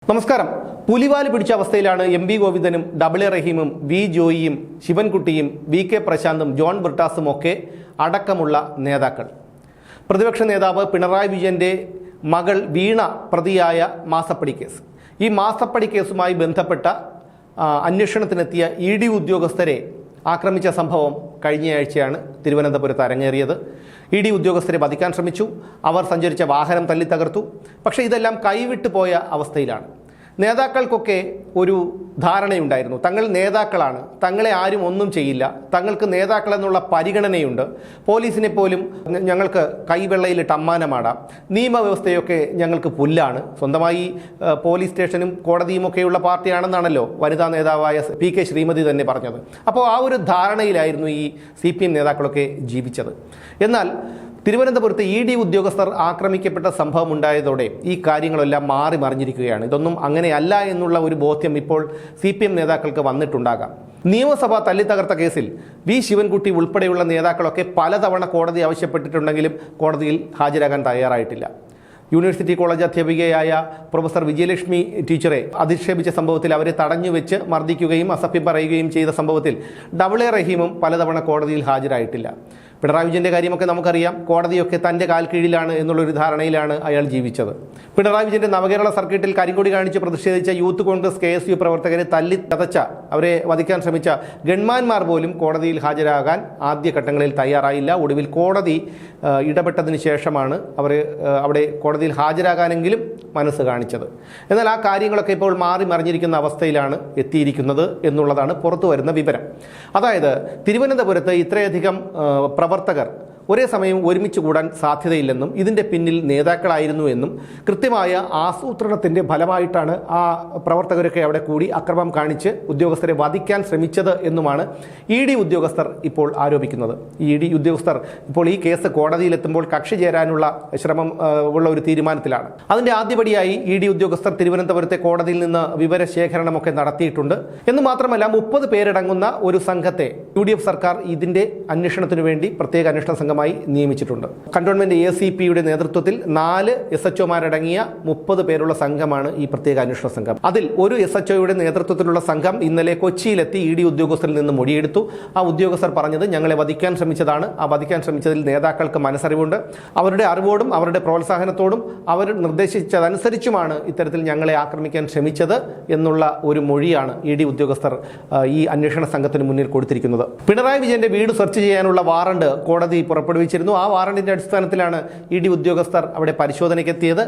നമസ്കാരം. പുലിവാല് പിടിച്ച അവസ്ഥയിലാണ് എം.വി. ഗോവിന്ദനും ഡബിൾ എ റഹീമും വി ജോയിയും ശിവൻകുട്ടിയും വി.കെ. പ്രശാന്തും ജോൺ ബ്രിട്ടാസും ഒക്കെ അടക്കമുള്ള നേതാക്കൾ. പ്രതിപക്ഷ നേതാവ് പിണറായി വിജയന്റെ മകൾ വീണ പ്രതിയായ മാസപ്പടി കേസ്, ഈ മാസപ്പടി കേസുമായി ബന്ധപ്പെട്ട അന്വേഷണത്തിനെത്തിയ ഇ.ഡി. ഉദ്യോഗസ്ഥരെ ആക്രമിച്ച സംഭവം കഴിഞ്ഞയാഴ്ചയാണ് തിരുവനന്തപുരത്ത് അരങ്ങേറിയത്. ഇ.ഡി. ഉദ്യോഗസ്ഥരെ വധിക്കാൻ ശ്രമിച്ചു, അവർ സഞ്ചരിച്ച വാഹനം തല്ലിത്തകർത്തു. പക്ഷേ ഇതെല്ലാം കൈവിട്ടു പോയ അവസ്ഥയിലാണ്. നേതാക്കൾക്കൊക്കെ ഒരു ധാരണയുണ്ടായിരുന്നു, തങ്ങൾ നേതാക്കളാണ്, തങ്ങളെ ആരും ഒന്നും ചെയ്യില്ല, തങ്ങൾക്ക് നേതാക്കളെന്നുള്ള പരിഗണനയുണ്ട്, പോലീസിനെ പോലും ഞങ്ങൾക്ക് കൈവെള്ളയിലിട്ട് അമ്മാനമാടാം, നിയമവ്യവസ്ഥയൊക്കെ ഞങ്ങൾക്ക് പുല്ലാണ്, സ്വന്തമായി പോലീസ് സ്റ്റേഷനും കോടതിയുമൊക്കെയുള്ള പാർട്ടിയാണെന്നാണല്ലോ വനിതാ നേതാവായ പി.കെ. ശ്രീമതി തന്നെ പറഞ്ഞത്. അപ്പോൾ ആ ഒരു ധാരണയിലായിരുന്നു ഈ CPM നേതാക്കളൊക്കെ ജീവിച്ചത്. എന്നാൽ തിരുവനന്തപുരത്ത് ഇ.ഡി. ഉദ്യോഗസ്ഥർ ആക്രമിക്കപ്പെട്ട സംഭവം ഉണ്ടായതോടെ ഈ കാര്യങ്ങളെല്ലാം മാറി മറിഞ്ഞിരിക്കുകയാണ്. ഇതൊന്നും അങ്ങനെയല്ല എന്നുള്ള ഒരു ബോധ്യം ഇപ്പോൾ CPM നേതാക്കൾക്ക് വന്നിട്ടുണ്ടാകാം. നിയമസഭ തല്ലിത്തകർത്ത കേസിൽ വി ശിവൻകുട്ടി ഉൾപ്പെടെയുള്ള നേതാക്കളൊക്കെ പലതവണ കോടതി ആവശ്യപ്പെട്ടിട്ടുണ്ടെങ്കിലും കോടതിയിൽ ഹാജരാകാൻ തയ്യാറായിട്ടില്ല. യൂണിവേഴ്സിറ്റി കോളേജ് അധ്യാപികയായ പ്രൊഫസർ വിജയലക്ഷ്മി ടീച്ചറെ അധിക്ഷേപിച്ച സംഭവത്തിൽ അവരെ തടഞ്ഞുവെച്ച് മർദ്ദിക്കുകയും അസഭ്യം പറയുകയും ചെയ്ത സംഭവത്തിൽ ഡബിൾ എ റഹീമും പലതവണ കോടതിയിൽ ഹാജരായിട്ടില്ല. പിണറായി വിജയന്റെ കാര്യമൊക്കെ നമുക്കറിയാം, കോടതിയൊക്കെ തൻ്റെ കാൽ കീഴിലാണ് എന്നുള്ളൊരു ധാരണയിലാണ് അയാൾ ജീവിച്ചത്. പിണറായി വിജയന്റെ നവകേരള സർക്കിട്ടിൽ കരിങ്കൊടി കാണിച്ച് പ്രതിഷേധിച്ച യൂത്ത് കോൺഗ്രസ് KSU പ്രവർത്തകരെ തല്ലി ചതച്ച, അവരെ വധിക്കാൻ ശ്രമിച്ച ഗൺമാന്മാർ പോലും കോടതിയിൽ ഹാജരാകാൻ ആദ്യഘട്ടങ്ങളിൽ തയ്യാറായില്ല. ഒടുവിൽ കോടതി ഇടപെട്ടതിന് ശേഷമാണ് അവർ അവിടെ കോടതിയിൽ ഹാജരാകാനെങ്കിലും മനസ്സ് കാണിച്ചത്. എന്നാൽ ആ കാര്യങ്ങളൊക്കെ ഇപ്പോൾ മാറി മറിഞ്ഞിരിക്കുന്ന അവസ്ഥയിലാണ് എത്തിയിരിക്കുന്നത് എന്നുള്ളതാണ് പുറത്തു വരുന്ന വിവരം. അതായത് തിരുവനന്തപുരത്ത് ഇത്രയധികം പ്രവർത്തകർ ഒരേ സമയം ഒരുമിച്ച് കൂടാൻ സാധ്യതയില്ലെന്നും ഇതിൻ്റെ പിന്നിൽ നേതാക്കളായിരുന്നു എന്നും കൃത്യമായ ആസൂത്രണത്തിൻ്റെ ഫലമായിട്ടാണ് ആ പ്രവർത്തകരൊക്കെ അവിടെ കൂടി അക്രമം കാണിച്ച് ഉദ്യോഗസ്ഥരെ വധിക്കാൻ ശ്രമിച്ചത് എന്നുമാണ് ഇ.ഡി. ഉദ്യോഗസ്ഥർ ഇപ്പോൾ ആരോപിക്കുന്നത്. ഇ.ഡി. ഉദ്യോഗസ്ഥർ ഇപ്പോൾ ഈ കേസ് കോടതിയിലെത്തുമ്പോൾ കക്ഷി ചേരാനുള്ള ശ്രമം ഉള്ള ഒരു തീരുമാനത്തിലാണ്. അതിൻ്റെ ആദ്യപടിയായി ഇ.ഡി. ഉദ്യോഗസ്ഥർ തിരുവനന്തപുരത്തെ കോടതിയിൽ നിന്ന് വിവരശേഖരണമൊക്കെ നടത്തിയിട്ടുണ്ട്. എന്ന് മാത്രമല്ല 30 പേരടങ്ങുന്ന ഒരു സംഘത്തെ UDF സർക്കാർ ഇതിൻ്റെ അന്വേഷണത്തിനു വേണ്ടി പ്രത്യേക അന്വേഷണ സംഘമായി നിയമിച്ചിട്ടുണ്ട്. കന്റോൺമെന്റ് ACPയുടെ നേതൃത്വത്തിൽ 4 SHOമാരടങ്ങിയ 30 പേരുള്ള സംഘമാണ് ഈ പ്രത്യേക അന്വേഷണ സംഘം. അതിൽ ഒരു SHOയുടെ നേതൃത്വത്തിലുള്ള സംഘം ഇന്നലെ കൊച്ചിയിലെത്തി ഇ.ഡി. ഉദ്യോഗസ്ഥരിൽ നിന്ന് മൊഴിയെടുത്തു. ആ ഉദ്യോഗസ്ഥർ പറഞ്ഞത് ഞങ്ങളെ വധിക്കാൻ ശ്രമിച്ചതാണ്. ആ വധിക്കാൻ ശ്രമിച്ചതിൽ നേതാക്കൾക്ക് മനസ്സറിവുണ്ട്. അവരുടെ അറിവോടും അവരുടെ പ്രോത്സാഹനത്തോടും അവർ നിർദ്ദേശിച്ചതനുസരിച്ചുമാണ് ഇത്തരത്തിൽ ഞങ്ങളെ ആക്രമിക്കാൻ ശ്രമിച്ചത് എന്നുള്ള ഒരു മൊഴിയാണ് ഇ.ഡി. ഉദ്യോഗസ്ഥർ ഈ അന്വേഷണ സംഘത്തിന് മുന്നിൽ കൊടുത്തിരിക്കുന്നത്. പിണറായി വിജയന്റെ വീട് സെർച്ച് ചെയ്യാനുള്ള വാറണ്ട് കോടതി പുറപ്പെടുവിച്ചിരുന്നു. ആ വാറണ്ടിന്റെ അടിസ്ഥാനത്തിലാണ് ഇ.ഡി. ഉദ്യോഗസ്ഥർ അവിടെ പരിശോധനയ്ക്ക് എത്തിയത്.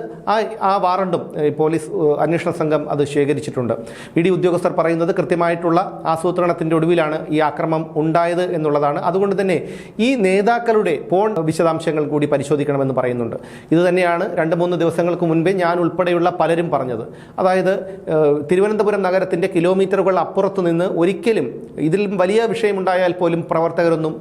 ആ വാറണ്ടും പോലീസ് അന്വേഷണ സംഘം അത് ശേഖരിച്ചിട്ടുണ്ട്. ഇ.ഡി. ഉദ്യോഗസ്ഥർ പറയുന്നത് കൃത്യമായിട്ടുള്ള ആസൂത്രണത്തിന്റെ ഒടുവിലാണ് ഈ ആക്രമണം ഉണ്ടായത് എന്നുള്ളതാണ്. അതുകൊണ്ട് തന്നെ ഈ നേതാക്കളുടെ ഫോൺ വിശദാംശങ്ങൾ കൂടി പരിശോധിക്കണമെന്ന് പറയുന്നുണ്ട്. ഇത് തന്നെയാണ് 2-3 ദിവസങ്ങൾക്ക് മുൻപേ ഞാൻ ഉൾപ്പെടെയുള്ള പലരും പറഞ്ഞത്. അതായത് തിരുവനന്തപുരം നഗരത്തിന്റെ കിലോമീറ്ററുകൾ അപ്പുറത്തു നിന്ന് ഒരിക്കലും ഇതിൽ വലിയ വിഷയമുണ്ടായാൽ പോലും പ്രവർത്തകരൊന്നും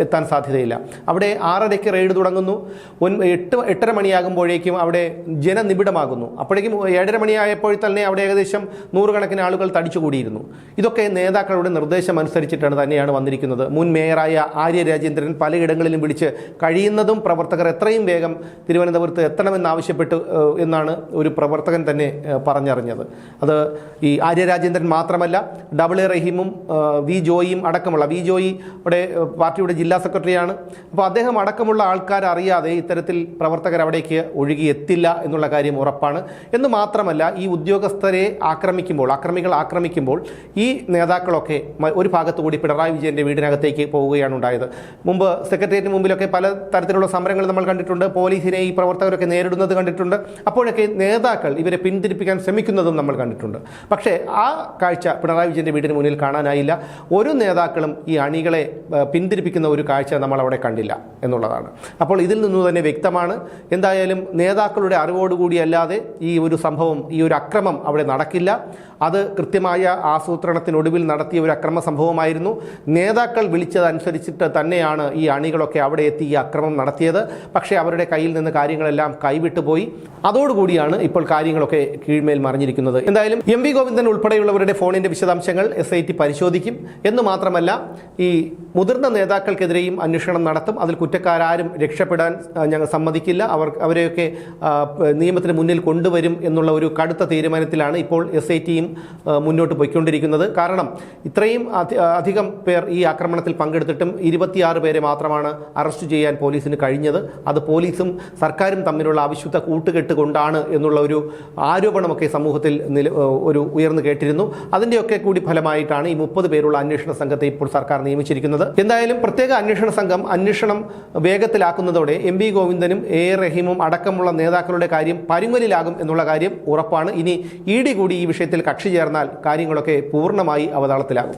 എത്താൻ സാധ്യതയില്ല. അവിടെ 6:30-ക്ക് റെയ്ഡ് തുടങ്ങുന്നു. 8:30 മണിയാകുമ്പോഴേക്കും അവിടെ ജനനിബിഡമാകുന്നു. അപ്പോഴേക്കും 7:30 മണിയായപ്പോൾ തന്നെ അവിടെ ഏകദേശം 100 കണക്കിന് ആളുകൾ തടിച്ചുകൂടിയിരുന്നു. ഇതൊക്കെ നേതാക്കളുടെ നിർദ്ദേശം അനുസരിച്ചിട്ടാണ് തന്നെയാണ് വന്നിരിക്കുന്നത്. മുൻ മേയറായ ആര്യ രാജേന്ദ്രൻ പലയിടങ്ങളിലും വിളിച്ച് കഴിയുന്നതും പ്രവർത്തകർ എത്രയും വേഗം തിരുവനന്തപുരത്ത് എത്തണമെന്നാവശ്യപ്പെട്ടു എന്നാണ് ഒരു പ്രവർത്തകൻ തന്നെ പറഞ്ഞറിഞ്ഞത്. അത് ഈ ആര്യ രാജേന്ദ്രൻ മാത്രമല്ല, ഡബിൾ എ റഹീമും വി ജോയിയും അടക്കമുള്ള, വി ജോയി അവിടെ പാർട്ടിയുടെ ജില്ലാ സെക്രട്ടറിയാണ്. അപ്പോൾ അദ്ദേഹം അടക്കമുള്ള ആൾക്കാർ അറിയാതെ ഇത്തരത്തിൽ പ്രവർത്തകർ അവിടേക്ക് ഒഴുകിയെത്തില്ല എന്നുള്ള കാര്യം ഉറപ്പാണ്. എന്ന് മാത്രമല്ല, ഈ ഉദ്യോഗസ്ഥരെ അക്രമികൾ ആക്രമിക്കുമ്പോൾ ഈ നേതാക്കളൊക്കെ ഒരു ഭാഗത്തുകൂടി പിണറായി വിജയന്റെ വീടിനകത്തേക്ക് പോവുകയാണ് ഉണ്ടായത്. മുമ്പ് സെക്രട്ടേറിയറ്റിന് മുമ്പിലൊക്കെ പല തരത്തിലുള്ള സമരങ്ങൾ നമ്മൾ കണ്ടിട്ടുണ്ട്. പോലീസിനെ ഈ പ്രവർത്തകരൊക്കെ നേരിടുന്നത് കണ്ടിട്ടുണ്ട്. അപ്പോഴൊക്കെ നേതാക്കൾ ഇവരെ പിന്തിരിപ്പിക്കാൻ ശ്രമിക്കുന്നതും നമ്മൾ കണ്ടിട്ടുണ്ട്. പക്ഷേ ആ കാഴ്ച പിണറായി വിജയന്റെ വീടിന് മുന്നിൽ കാണാനായില്ല. ഒരു നേതാക്കളും ഈ അണികളെ പിന്തിരിപ്പിക്കുന്ന ഒരു കാഴ്ച നമ്മൾ അവിടെ കണ്ടില്ല എന്നുള്ളതാണ്. അപ്പോൾ ഇതിൽ നിന്ന് തന്നെ വ്യക്തമാണ്, എന്തായാലും നേതാക്കളുടെ അറിവോടുകൂടി അല്ലാതെ ഈ ഒരു സംഭവം, ഈ ഒരു അക്രമം അവിടെ നടക്കില്ല. അത് കൃത്യമായ ആസൂത്രണത്തിനൊടുവിൽ നടത്തിയ ഒരു അക്രമ സംഭവമായിരുന്നു. നേതാക്കൾ വിളിച്ചതനുസരിച്ചിട്ട് തന്നെയാണ് ഈ അണികളൊക്കെ അവിടെ എത്തി ഈ അക്രമം നടത്തിയത്. പക്ഷേ അവരുടെ കയ്യിൽ നിന്ന് കാര്യങ്ങളെല്ലാം കൈവിട്ടുപോയി. അതോടുകൂടിയാണ് ഇപ്പോൾ കാര്യങ്ങളൊക്കെ കീഴ്മേൽ മറിഞ്ഞിരിക്കുന്നത്. എന്തായാലും എം.വി. ഗോവിന്ദൻ ഉൾപ്പെടെയുള്ളവരുടെ ഫോണിന്റെ വിശദാംശങ്ങൾ SIT പരിശോധിക്കും. എന്ന് മാത്രമല്ല, ഈ മുതിർന്ന നേതാക്കൾക്കെതിരെയും അന്വേഷണം നടത്തും. നടത്തും. അതിൽ കുറ്റക്കാരും രക്ഷപ്പെടാൻ ഞങ്ങൾ സമ്മതിക്കില്ല, അവരെയൊക്കെ നിയമത്തിന് മുന്നിൽ കൊണ്ടുവരും എന്നുള്ള ഒരു കടുത്ത തീരുമാനത്തിലാണ് ഇപ്പോൾ SITയും മുന്നോട്ട് പോയിക്കൊണ്ടിരിക്കുന്നത്. കാരണം ഇത്രയും അധികം പേർ ഈ ആക്രമണത്തിൽ പങ്കെടുത്തിട്ടും 26 പേരെ മാത്രമാണ് അറസ്റ്റ് ചെയ്യാൻ പോലീസിന് കഴിഞ്ഞത്. അത് പോലീസും സർക്കാരും തമ്മിലുള്ള അവിശുദ്ധ കൂട്ടുകെട്ട് കൊണ്ടാണ് എന്നുള്ള ഒരു ആരോപണമൊക്കെ സമൂഹത്തിൽ ഒരു ഉയർന്നു കേട്ടിരുന്നു. അതിൻ്റെയൊക്കെ കൂടി ഫലമായിട്ടാണ് ഈ 30 പേരുള്ള അന്വേഷണ സംഘത്തെ ഇപ്പോൾ സർക്കാർ നിയമിച്ചിരിക്കുന്നത്. എന്തായാലും പ്രത്യേക അന്വേഷണ സംഘം അന്വേഷണം വേഗത്തിലാക്കുന്നതോടെ MV ഗോവിന്ദനും A റഹീമും അടക്കമുള്ള നേതാക്കളുടെ കാര്യം പരുങ്ങലിലാകും എന്നുള്ള കാര്യം ഉറപ്പാണ്. ഇനി ED കൂടി ഈ വിഷയത്തിൽ കക്ഷി ചേർന്നാൽ കാര്യങ്ങളൊക്കെ പൂർണ്ണമായി അവതാളത്തിലാകും.